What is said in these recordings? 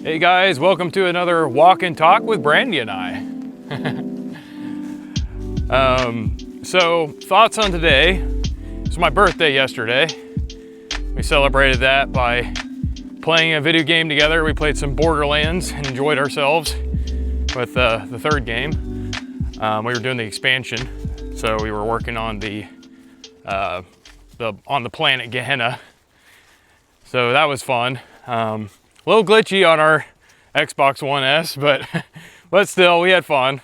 Hey guys, welcome to another walk and talk with Brandy and I. So thoughts on today. It's my birthday yesterday. We celebrated that by playing a video game together. We played some Borderlands and enjoyed ourselves with the third game. We were doing the expansion, so we were working on the planet Gehenna. So that was fun. A little glitchy on our Xbox One S, but still, we had fun.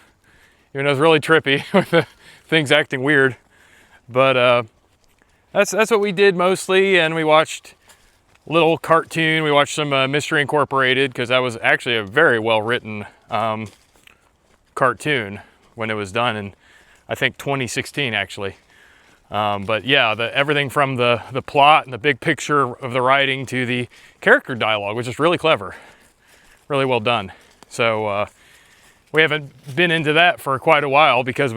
Even though it was really trippy with the things acting weird. But that's what we did mostly, and we watched a little cartoon. We watched some Mystery Incorporated, because that was actually a very well-written cartoon when it was done in, I think, 2016, actually. But yeah, everything from the plot and the big picture of the writing to the character dialogue, which is really clever, really well done. So we haven't been into that for quite a while because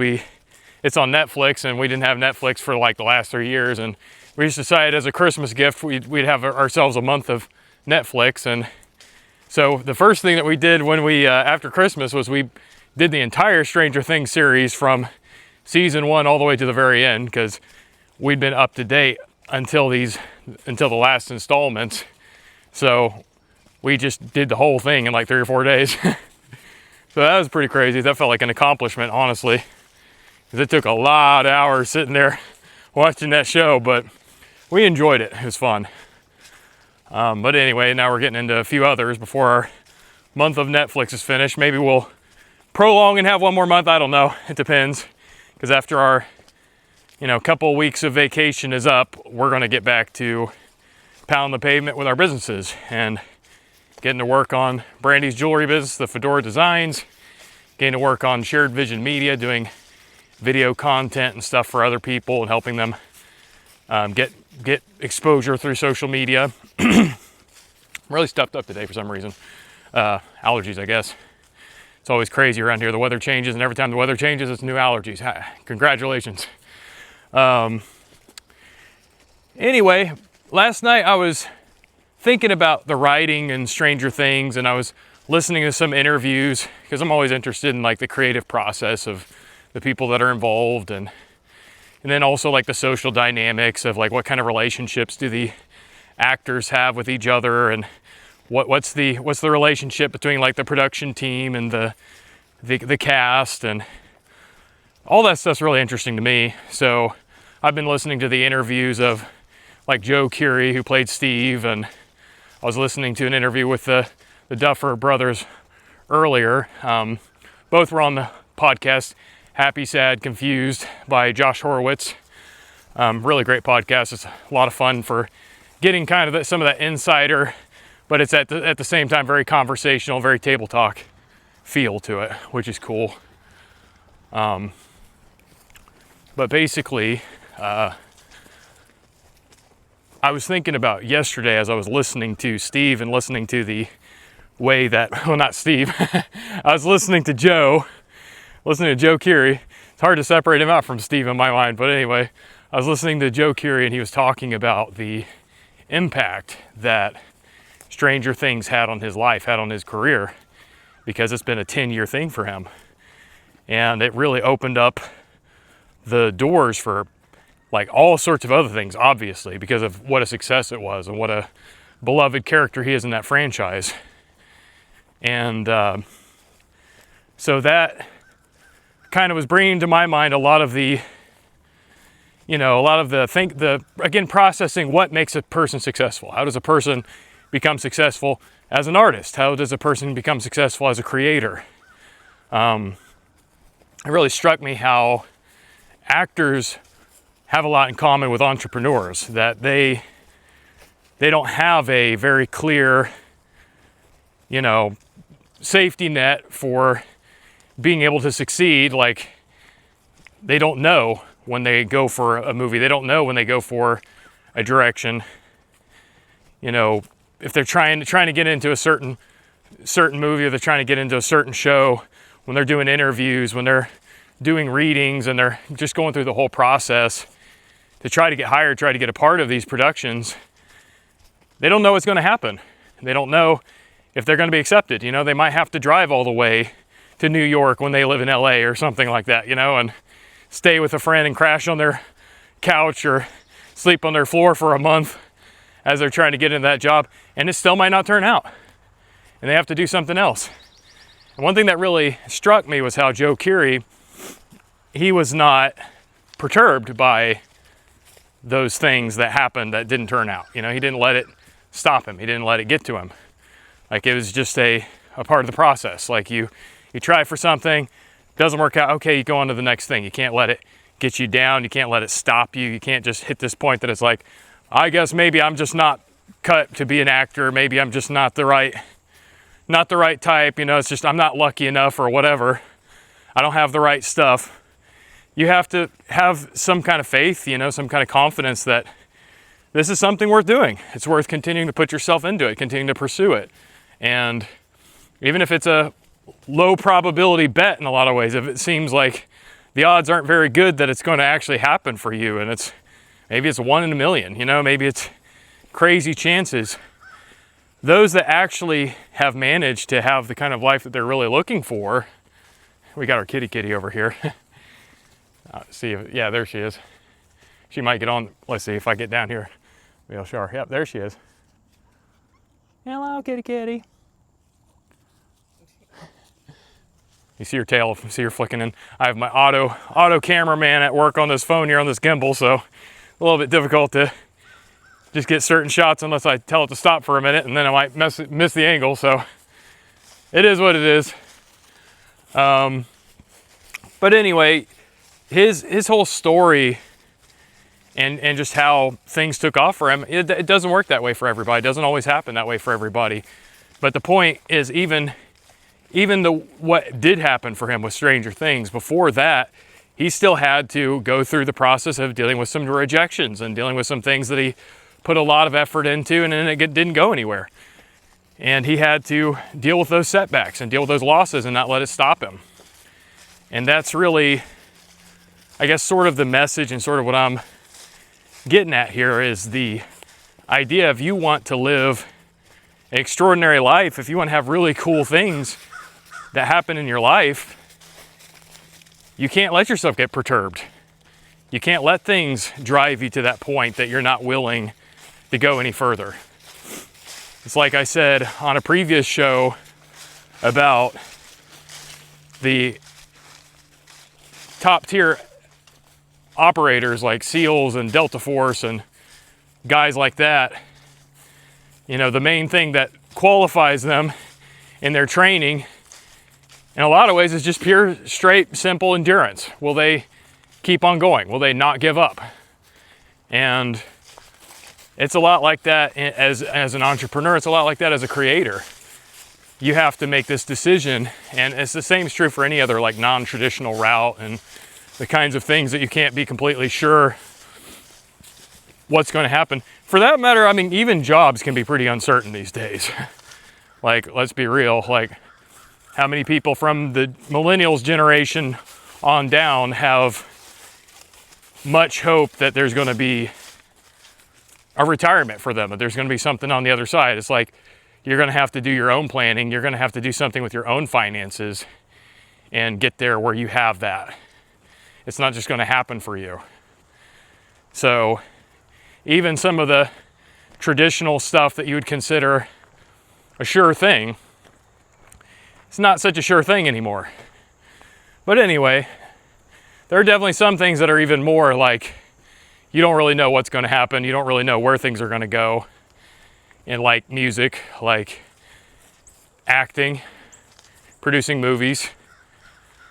it's on Netflix, and we didn't have Netflix for like the last 3 years, and we just decided as a Christmas gift we'd have ourselves a month of Netflix. And so the first thing that we did when we after Christmas was we did the entire Stranger Things series from season 1 all the way to the very end, because we'd been up to date until the last installments. So we just did the whole thing in like 3 or 4 days. So that was pretty crazy. That felt like an accomplishment, honestly, because it took a lot of hours sitting there watching that show, but we enjoyed it. It was fun. But anyway, now we're getting into a few others before our month of Netflix is finished. Maybe we'll prolong and have one more month. I don't know. It depends. Because after our, couple of weeks of vacation is up, we're going to get back to pound the pavement with our businesses and getting to work on Brandy's jewelry business, the Fedora Designs, getting to work on Shared Vision Media, doing video content and stuff for other people and helping them get exposure through social media. I'm really stuffed up today for some reason. Allergies, I guess. It's always crazy around here. The weather changes, and every time the weather changes, it's new allergies. Congratulations. Anyway, last night I was thinking about the writing and Stranger Things, and I was listening to some interviews, because I'm always interested in like the creative process of the people that are involved, and then also like the social dynamics of like what kind of relationships do the actors have with each other, and what's the relationship between like the production team and the cast, and all that stuff's really interesting to me. So I've been listening to the interviews of like Joe Keery, who played Steve, and I was listening to an interview with the Duffer brothers earlier. Both were on the podcast Happy, Sad, Confused by Josh Horowitz. Really great podcast. It's a lot of fun for getting kind of some of that insider, but it's at the same time very conversational, very table talk feel to it, which is cool. But basically, I was thinking about yesterday as I was listening to Steve and listening to the way that, well, not Steve, I was listening to Joe Keery. It's hard to separate him out from Steve in my mind, but anyway, I was listening to Joe Keery, and he was talking about the impact that Stranger Things had on his life, had on his career, because it's been a 10-year thing for him. And it really opened up the doors for like all sorts of other things, obviously, because of what a success it was and what a beloved character he is in that franchise. And so that kind of was bringing to my mind a lot of the processing what makes a person successful. How does a person become successful as an artist? How does a person become successful as a creator? It really struck me how actors have a lot in common with entrepreneurs, that they don't have a very clear, safety net for being able to succeed. Like, they don't know when they go for a movie. They don't know when they go for a direction. If they're trying to get into a certain movie, or they're trying to get into a certain show, when they're doing interviews, when they're doing readings, and they're just going through the whole process to try to get hired, try to get a part of these productions, they don't know what's going to happen. They don't know if they're going to be accepted. You know, they might have to drive all the way to New York when they live in LA or something like that, you know, and stay with a friend and crash on their couch or sleep on their floor for a month as they're trying to get into that job, and it still might not turn out, and they have to do something else. And one thing that really struck me was how Joe Keery, he was not perturbed by those things that happened that didn't turn out. You know, he didn't let it stop him. He didn't let it get to him. Like, it was just a part of the process. Like, you try for something, doesn't work out, okay, you go on to the next thing. You can't let it get you down. You can't let it stop you. You can't just hit this point that it's like, I guess maybe I'm just not cut to be an actor. Maybe I'm just not the right type. You know, it's just I'm not lucky enough or whatever. I don't have the right stuff. You have to have some kind of faith, you know, some kind of confidence that this is something worth doing. It's worth continuing to put yourself into it, continuing to pursue it. And even if it's a low probability bet in a lot of ways, if it seems like the odds aren't very good that it's going to actually happen for you, and maybe it's 1 in a million, you know, maybe it's crazy chances. Those that actually have managed to have the kind of life that they're really looking for, we got our kitty over here. See if, yeah, there she is. She might get on. Let's see if I get down here. Maybe I'll show her. Yep, there she is. Hello, kitty. You see her tail, see her flicking in. I have my auto cameraman at work on this phone here on this gimbal, so a little bit difficult to just get certain shots unless I tell it to stop for a minute, and then I might miss the angle, so it is what it is. But anyway, his whole story and just how things took off for him, it doesn't work that way for everybody. It doesn't always happen that way for everybody. But the point is, even what did happen for him with Stranger Things, before that, he still had to go through the process of dealing with some rejections and dealing with some things that he put a lot of effort into, and then it didn't go anywhere. And he had to deal with those setbacks and deal with those losses and not let it stop him. And that's really, I guess, sort of the message and sort of what I'm getting at here is the idea of, you want to live an extraordinary life, if you want to have really cool things that happen in your life, you can't let yourself get perturbed. You can't let things drive you to that point that you're not willing to go any further. It's like I said on a previous show about the top tier operators like SEALs and Delta Force and guys like that. You know, the main thing that qualifies them in their training in a lot of ways is just pure, straight, simple endurance. Will they keep on going? Will they not give up? And it's a lot like that as an entrepreneur. It's a lot like that as a creator. You have to make this decision, and it's the same is true for any other like non-traditional route and the kinds of things that you can't be completely sure what's going to happen. For that matter, I mean, even jobs can be pretty uncertain these days. Like, let's be real, like, how many people from the millennials generation on down have much hope that there's going to be a retirement for them, that there's going to be something on the other side? It's like, you're going to have to do your own planning. You're going to have to do something with your own finances and get there where you have that. It's not just going to happen for you. So even some of the traditional stuff that you would consider a sure thing, it's not such a sure thing anymore. But anyway, there are definitely some things that are even more like, you don't really know what's going to happen. You don't really know where things are going to go. And like music, like acting, producing movies,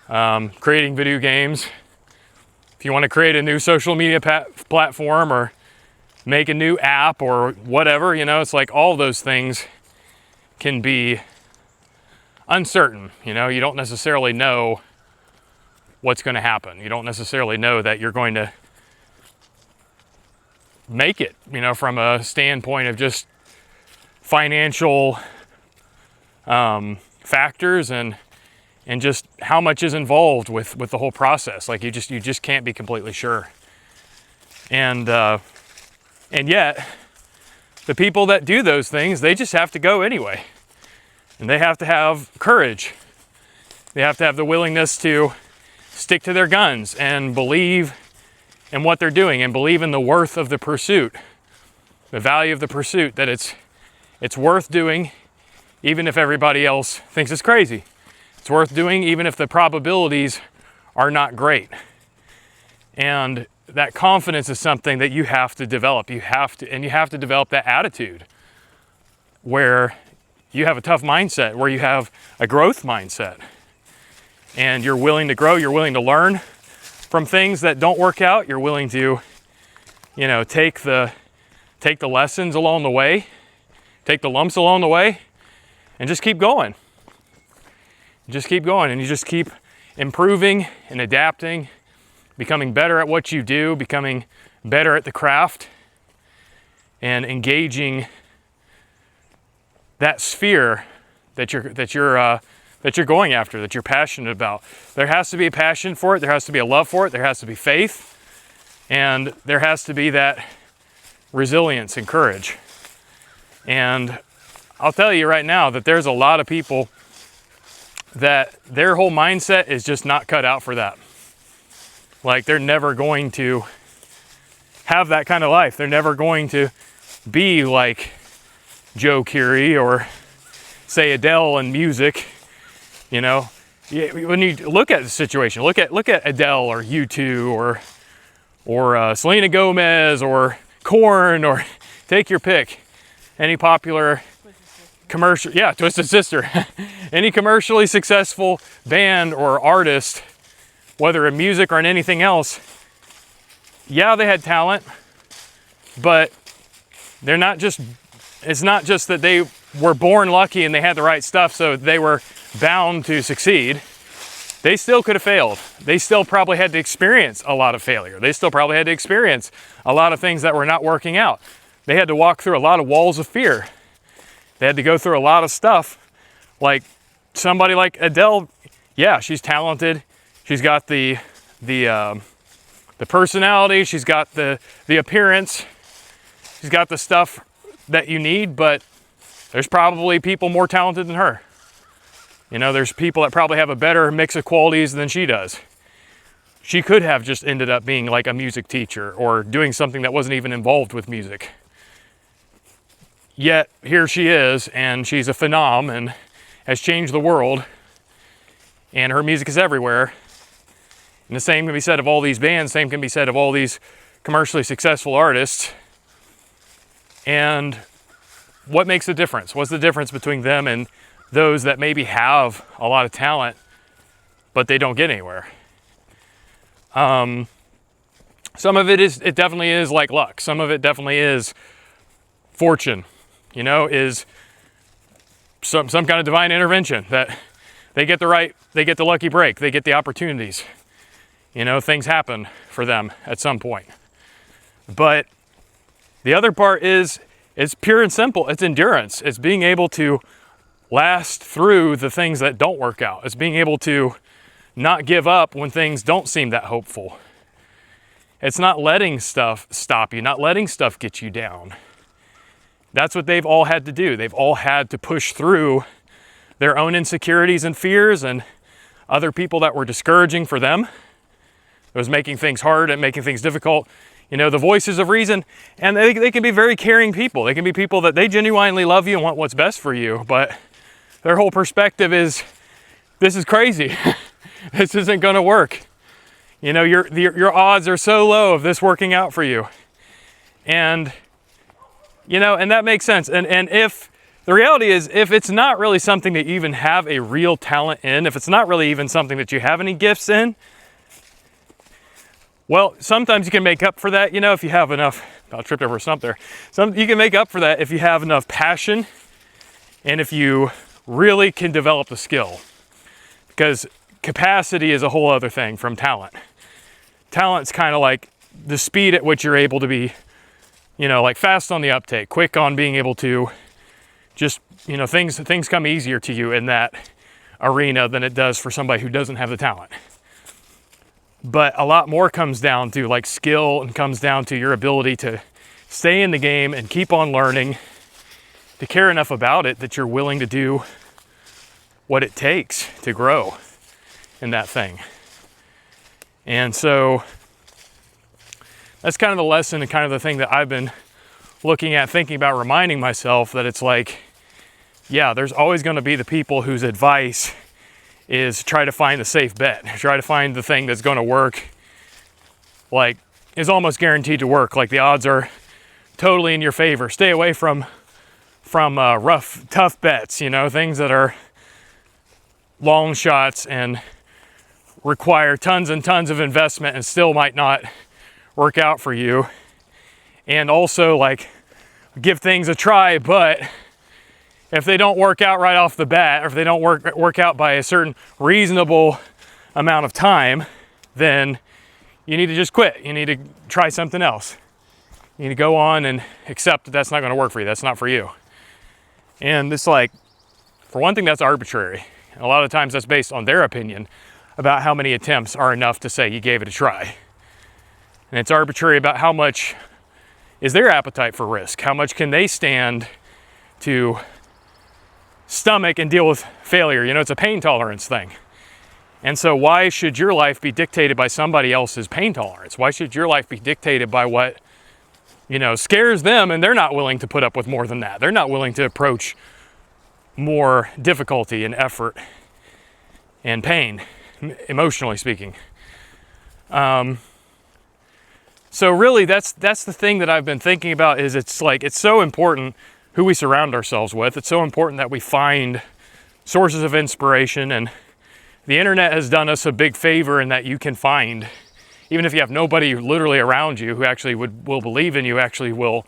creating video games. If you want to create a new social media platform or make a new app or whatever, you know, it's like all those things can be uncertain. You know, you don't necessarily know what's going to happen. You don't necessarily know that you're going to make it, you know, from a standpoint of just financial factors and just how much is involved with the whole process. Like you just can't be completely sure. And yet the people that do those things, they just have to go anyway. And they have to have courage. They have to have the willingness to stick to their guns and believe in what they're doing and believe in the worth of the pursuit, the value of the pursuit, that it's worth doing even if everybody else thinks it's crazy. It's worth doing even if the probabilities are not great. And that confidence is something that you have to develop. You have to develop that attitude where you have a tough mindset, where you have a growth mindset. And you're willing to grow, you're willing to learn from things that don't work out. You're willing to, take the lessons along the way, take the lumps along the way, and just keep going. Just keep going, and you just keep improving and adapting, becoming better at what you do, becoming better at the craft, and engaging that sphere that you're going after, that you're passionate about. There has to be a passion for it, there has to be a love for it, there has to be faith, and there has to be that resilience and courage. And I'll tell you right now that there's a lot of people that their whole mindset is just not cut out for that. Like, they're never going to have that kind of life. They're never going to be like Joe Keery or, say, Adele in music. When you look at the situation, look at Adele or U2 or Selena Gomez or Korn, or take your pick. Any popular commercial, Twisted Sister. Any commercially successful band or artist, whether in music or in anything else, they had talent, but it's not just that they were born lucky and they had the right stuff, so they were bound to succeed. They still could have failed. They still probably had to experience a lot of failure. They still probably had to experience a lot of things that were not working out. They had to walk through a lot of walls of fear. They had to go through a lot of stuff. Like somebody like Adele, she's talented. She's got the personality. She's got the appearance. She's got the stuff that you need, but there's probably people more talented than her. There's people that probably have a better mix of qualities than she does. She could have just ended up being like a music teacher or doing something that wasn't even involved with music. Yet here she is, and she's a phenom and has changed the world, and her music is everywhere. And the same can be said of all these bands, same can be said of all these commercially successful artists. And what makes the difference? What's the difference between them and those that maybe have a lot of talent, but they don't get anywhere? Some of it definitely is like luck. Some of it definitely is fortune, is some kind of divine intervention that they get the lucky break, they get the opportunities. Things happen for them at some point. But the other part is, it's pure and simple. It's endurance. It's being able to last through the things that don't work out. It's being able to not give up when things don't seem that hopeful. It's not letting stuff stop you, not letting stuff get you down. That's what they've all had to do. They've all had to push through their own insecurities and fears and other people that were discouraging for them. It was making things hard and making things difficult. The voices of reason, and they can be very caring people. They can be people that they genuinely love you and want what's best for you, but their whole perspective is, this is crazy. This isn't going to work. Your odds are so low of this working out for you. And, and that makes sense. And if the reality is, if it's not really something that you even have a real talent in, if it's not really even something that you have any gifts in, well, sometimes you can make up for that, if you have enough. I tripped over a stump there. You can make up for that if you have enough passion and if you really can develop the skill. Because capacity is a whole other thing from talent. Talent's kind of like the speed at which you're able to be, like fast on the uptake, quick on being able to just, things come easier to you in that arena than it does for somebody who doesn't have the talent. But a lot more comes down to like skill, and comes down to your ability to stay in the game and keep on learning, to care enough about it that you're willing to do what it takes to grow in that thing. And so that's kind of the lesson and kind of the thing that I've been looking at, thinking about, reminding myself that it's like, yeah, there's always going to be the people whose advice is try to find the safe bet, try to find the thing that's going to work, like is almost guaranteed to work, like the odds are totally in your favor. Stay away from rough, tough bets, you know, things that are long shots and require tons and tons of investment and still might not work out for you. And also, like, give things a try, but if they don't work out right off the bat, or if they don't work out by a certain reasonable amount of time, then you need to just quit. You need to try something else. You need to go on and accept that that's not going to work for you. That's not for you. And it's like, for one thing, that's arbitrary. And a lot of times that's based on their opinion about how many attempts are enough to say you gave it a try. And it's arbitrary about how much is their appetite for risk. How much can they stand to stomach and deal with failure? You know, it's a pain tolerance thing. And so why should your life be dictated by somebody else's pain tolerance? Why should your life be dictated by what, you know, scares them, and they're not willing to put up with more than that? They're not willing to approach more difficulty and effort and pain, emotionally speaking. So really that's the thing that I've been thinking about, is it's like, it's so important who we surround ourselves with. It's so important that we find sources of inspiration, and the internet has done us a big favor in that you can find, even if you have nobody literally around you who actually will believe in you, actually will,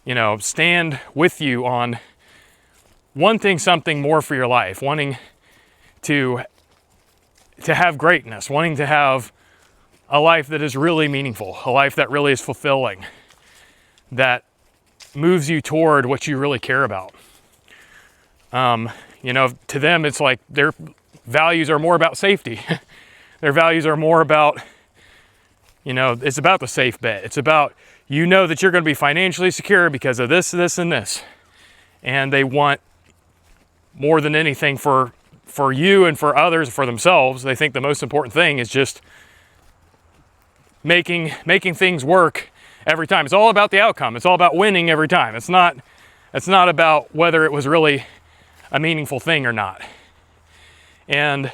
you know, stand with you on wanting something more for your life, wanting to have greatness, wanting to have a life that is really meaningful, a life that really is fulfilling, that moves you toward what you really care about. You know, to them, it's like their values are more about safety. Their values are more about, you know, it's about the safe bet. It's about, you know, that you're going to be financially secure because of this, this, and this. And they want more than anything for you and for others, for themselves. They think the most important thing is just making things work every time. It's all about the outcome. It's all about winning every time. It's not about whether it was really a meaningful thing or not. And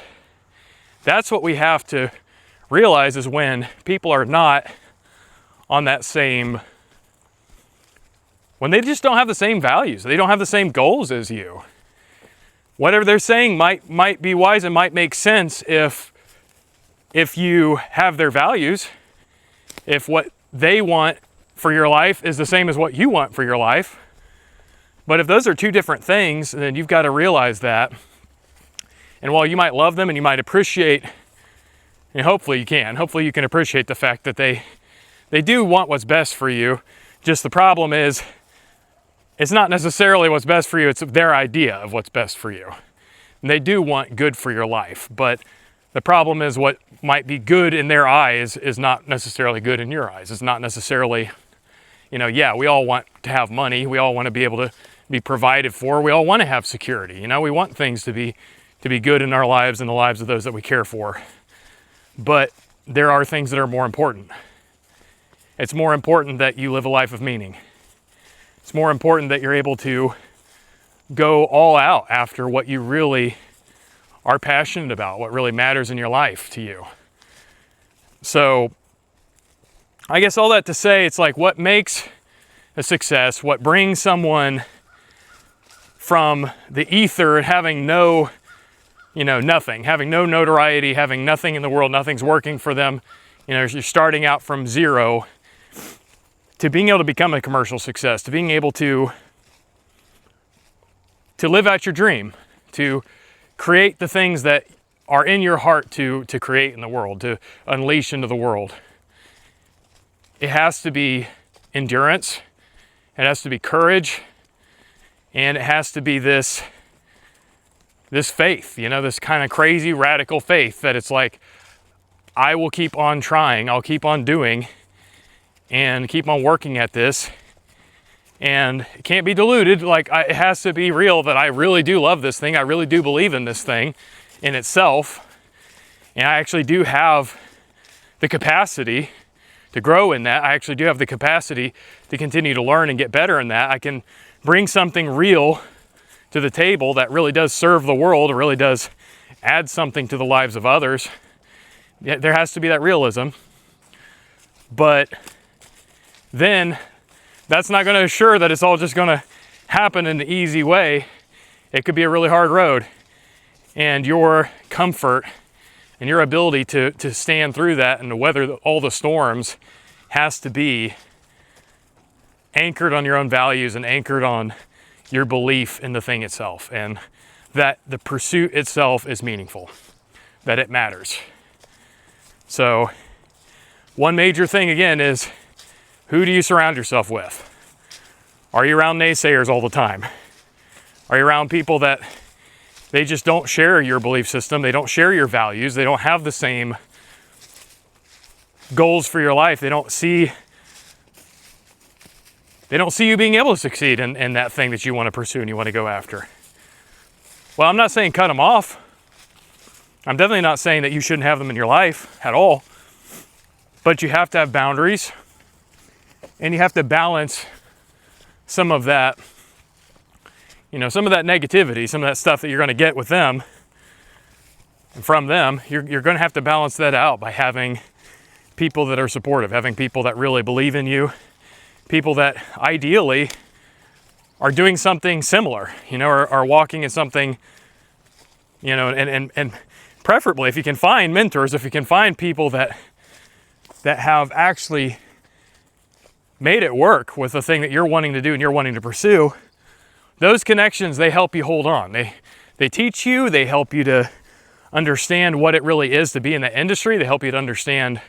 that's what we have to realize, is when people are not on that same, when they just don't have the same values, they don't have the same goals as you. Whatever they're saying might be wise and might make sense if you have their values, if what they want for your life is the same as what you want for your life. But if those are two different things, then you've got to realize that. And while you might love them and you might appreciate, and hopefully you can appreciate the fact that they do want what's best for you. Just the problem is, it's not necessarily what's best for you, it's their idea of what's best for you. And they do want good for your life, but the problem is what might be good in their eyes is not necessarily good in your eyes. It's not necessarily, you know, yeah, we all want to have money. We all want to be able to be provided for. We all want to have security. You know, we want things to be good in our lives and the lives of those that we care for. But there are things that are more important. It's more important that you live a life of meaning. It's more important that you're able to go all out after what you really are passionate about, what really matters in your life to you. So I guess all that to say, it's like, what makes a success, what brings someone from the ether and having no, nothing, having no notoriety, having nothing in the world, nothing's working for them, you're starting out from zero, to being able to become a commercial success, to being able to live out your dream, to create the things that are in your heart to create in the world, to unleash into the world. It has to be endurance, it has to be courage, and it has to be this faith, this kind of crazy radical faith that it's like, I will keep on trying, I'll keep on doing, and keep on working at this, And it can't be diluted. Like, it has to be real that I really do love this thing. I really do believe in this thing in itself. And I actually do have the capacity to grow in that. I actually do have the capacity to continue to learn and get better in that. I can bring something real to the table that really does serve the world, or really does add something to the lives of others. Yeah, there has to be that realism. But then that's not going to assure that it's all just going to happen in the easy way. It could be a really hard road. And your comfort and your ability to stand through that and to weather all the storms has to be anchored on your own values and anchored on your belief in the thing itself, and that the pursuit itself is meaningful, that it matters. So one major thing again is, who do you surround yourself with? Are you around naysayers all the time? Are you around people that they just don't share your belief system? They don't share your values. They don't have the same goals for your life. They don't see you being able to succeed in that thing that you want to pursue and you want to go after. Well, I'm not saying cut them off. I'm definitely not saying that you shouldn't have them in your life at all. But you have to have boundaries, and you have to balance some of that, some of that negativity, some of that stuff that you're going to get with them and from them. You're going to have to balance that out by having people that are supportive, having people that really believe in you, people that ideally are doing something similar, or are walking in something, and preferably if you can find mentors, if you can find people that have actually made it work with the thing that you're wanting to do and you're wanting to pursue, those connections, they help you hold on. They teach you, they help you to understand what it really is to be in the industry. They help you to understand,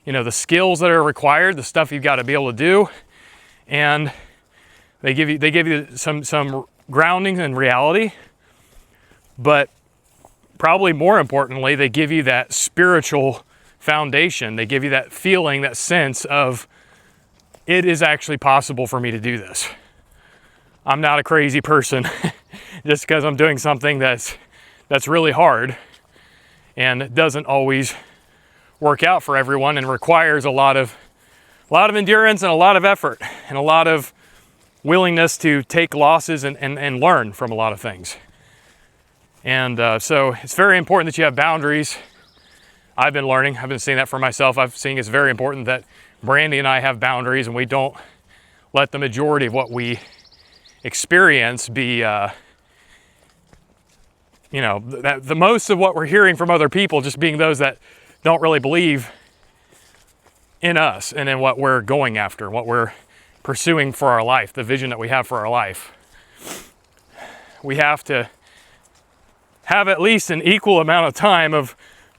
the skills that are required, the stuff you've got to be able to do. And they give you some grounding in reality, but probably more importantly, they give you that spiritual foundation. They give you that feeling, that sense of, it is actually possible for me to do this. I'm not a crazy person just because I'm doing something that's really hard and doesn't always work out for everyone and requires a lot of endurance and a lot of effort and a lot of willingness to take losses and learn from a lot of things. And so it's very important that you have boundaries. I've been learning. I've been seeing that for myself. I've seen it's very important that Brandy and I have boundaries, and we don't let the majority of what we experience be, the most of what we're hearing from other people just being those that don't really believe in us and in what we're going after, what we're pursuing for our life, the vision that we have for our life. We have to have at least an equal amount of time of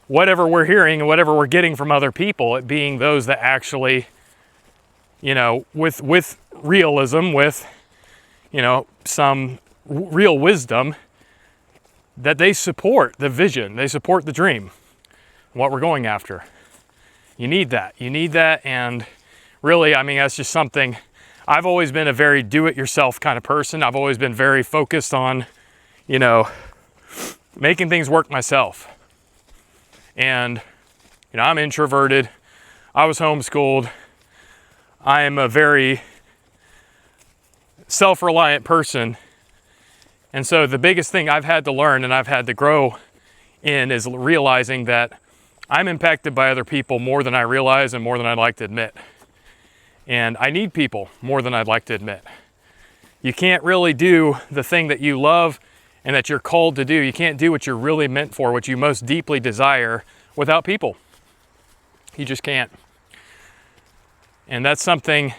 whatever we're hearing and whatever we're getting from other people, it being those that actually, with realism, with, some real wisdom, that they support the vision, they support the dream, what we're going after. You need that. And really, that's just something, I've always been a very do-it-yourself kind of person. I've always been very focused on, making things work myself. And, I'm introverted. I was homeschooled. I am a very self-reliant person. And so the biggest thing I've had to learn and I've had to grow in is realizing that I'm impacted by other people more than I realize and more than I'd like to admit. And I need people more than I'd like to admit. You can't really do the thing that you love and that you're called to do. You can't do what you're really meant for, what you most deeply desire, without people. You just can't. And that's something,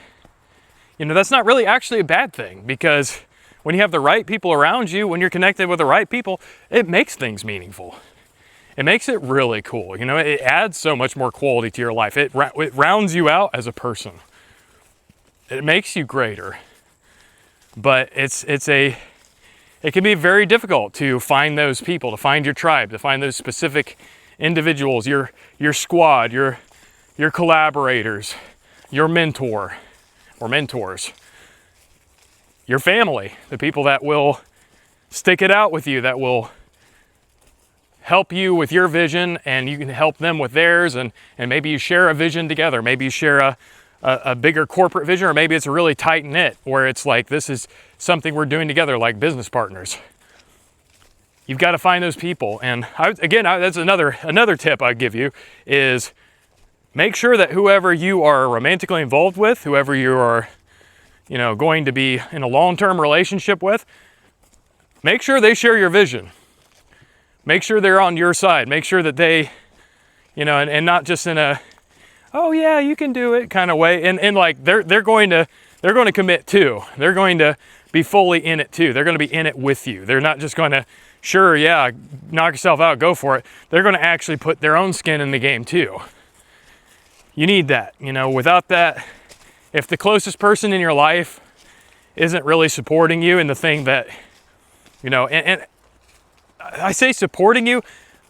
that's not really actually a bad thing, because when you have the right people around you, when you're connected with the right people, it makes things meaningful. It makes it really cool. It adds so much more quality to your life. It rounds you out as a person. It makes you greater. But it can be very difficult to find those people, to find your tribe, to find those specific individuals, your squad, your collaborators, your mentor or mentors. your family, the people that will stick it out with you, that will help you with your vision and you can help them with theirs, and maybe you share a vision together. Maybe you share a bigger corporate vision, or maybe it's a really tight knit where it's like, this is something we're doing together, like business partners. You've got to find those people. And that's another tip I'd give you is make sure that whoever you are romantically involved with, whoever you are, going to be in a long-term relationship with, make sure they share your vision. Make sure they're on your side. Make sure that they, and not just in a, oh yeah, you can do it kind of way. And like they're going to commit too. They're going to be fully in it too. They're going to be in it with you. They're not just going to, sure, yeah, knock yourself out, go for it. They're going to actually put their own skin in the game too. You need that. Without that, if the closest person in your life isn't really supporting you in the thing that, and I say supporting you,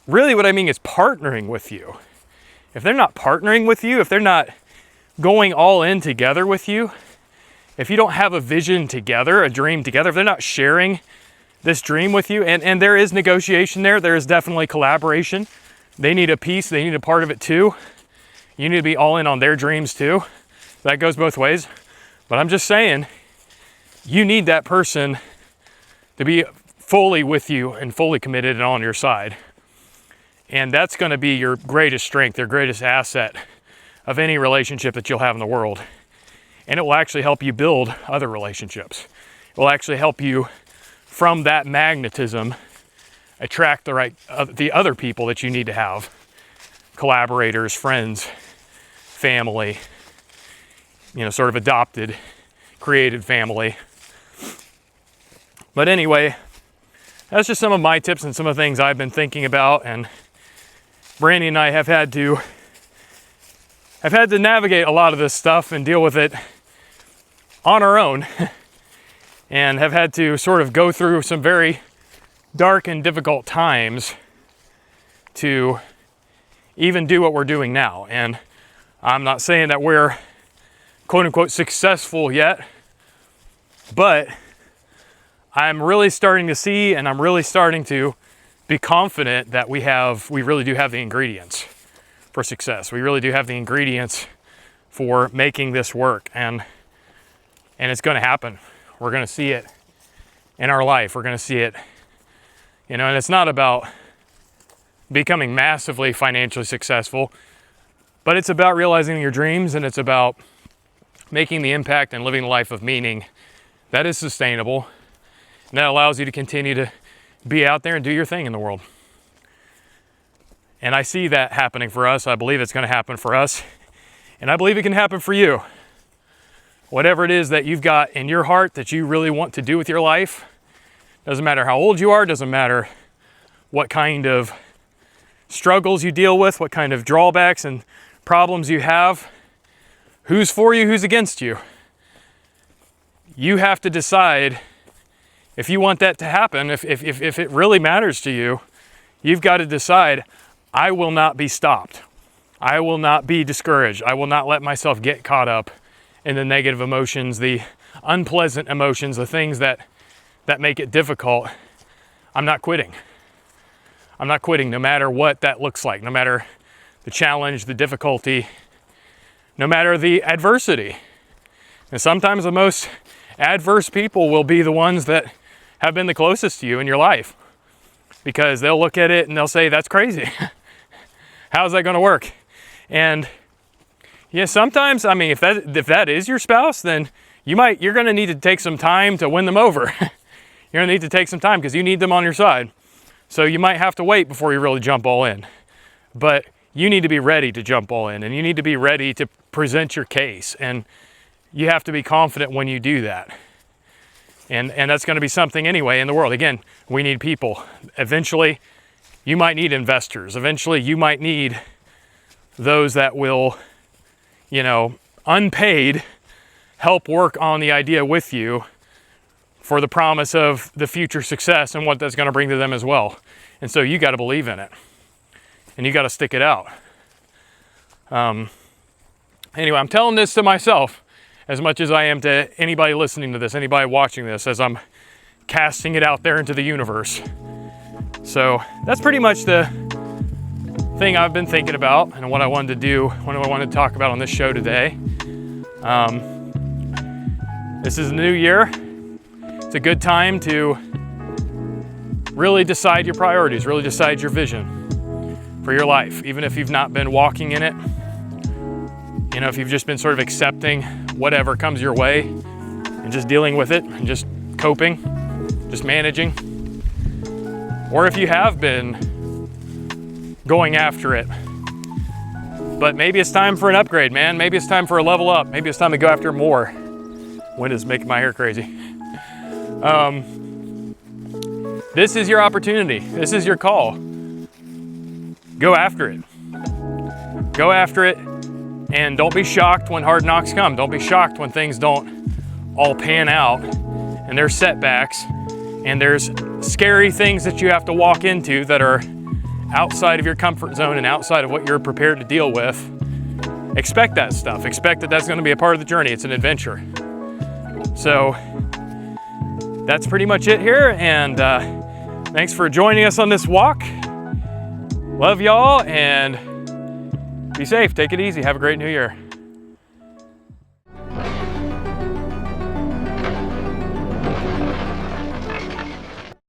really what I mean is partnering with you. If they're not partnering with you, if they're not going all in together with you, if you don't have a vision together, a dream together, if they're not sharing this dream with you, and there is negotiation there is definitely collaboration. They need a piece, they need a part of it too. You need to be all in on their dreams too. That goes both ways. But I'm just saying, you need that person to be fully with you and fully committed and on your side. And that's going to be your greatest strength, your greatest asset of any relationship that you'll have in the world. And it will actually help you build other relationships. It will actually help you, from that magnetism, attract the other people that you need to have. Collaborators, friends, family, sort of adopted, created family. But anyway, that's just some of my tips and some of the things I've been thinking about, and Brandy and I have had to navigate a lot of this stuff and deal with it on our own, and have had to sort of go through some very dark and difficult times to even do what we're doing now. And I'm not saying that we're quote unquote successful yet, but I'm really starting to see, and I'm really starting to be confident that we really do have the ingredients for success. We really do have the ingredients for making this work, and it's going to happen. We're going to see it in our life. We're going to see it, and it's not about becoming massively financially successful, but it's about realizing your dreams, and it's about making the impact and living a life of meaning that is sustainable, and that allows you to continue to be out there and do your thing in the world. And I see that happening for us. I believe it's going to happen for us, and I believe it can happen for you. Whatever it is that you've got in your heart that you really want to do with your life, doesn't matter how old you are, doesn't matter what kind of struggles you deal with, what kind of drawbacks and problems you have, who's for you, who's against you. You have to decide if you want that to happen. If it really matters to you, you've got to decide, I will not be stopped. I will not be discouraged. I will not let myself get caught up in the negative emotions, the unpleasant emotions, the things that make it difficult. I'm not quitting. I'm not quitting, no matter what that looks like, no matter the challenge, the difficulty, no matter the adversity. And sometimes the most adverse people will be the ones that have been the closest to you in your life, because they'll look at it and they'll say, that's crazy. How's that going to work? And yeah, sometimes, if that is your spouse, then you're going to need to take some time to win them over. You're going to need to take some time because you need them on your side. So you might have to wait before you really jump all in. But you need to be ready to jump all in, and you need to be ready to present your case. And you have to be confident when you do that. And that's going to be something anyway in the world. Again, we need people. Eventually, you might need investors. Eventually, you might need those that will, unpaid, help work on the idea with you for the promise of the future success and what that's going to bring to them as well. And so you got to believe in it, and you got to stick it out. Anyway, I'm telling this to myself as much as I am to anybody listening to this, anybody watching this, as I'm casting it out there into the universe. So that's pretty much the thing I've been thinking about and what I wanted to do, what I wanted to talk about on this show today. This is a new year. It's a good time to really decide your priorities, really decide your vision for your life, even if you've not been walking in it. You know, if you've just been sort of accepting whatever comes your way and just dealing with it and just coping, just managing. Or if you have been going after it, but maybe it's time for an upgrade, man. Maybe it's time for a level up. Maybe it's time to go after more. Wind is making my hair crazy. This is your opportunity. This is your call. Go after it. Go after it, and don't be shocked when hard knocks come. Don't be shocked when things don't all pan out and there's setbacks and there's scary things that you have to walk into that are outside of your comfort zone and outside of what you're prepared to deal with. Expect that stuff. Expect that that's going to be a part of the journey. It's an adventure. So that's pretty much it here, and thanks for joining us on this walk. Love y'all, and be safe. Take it easy. Have a great new year.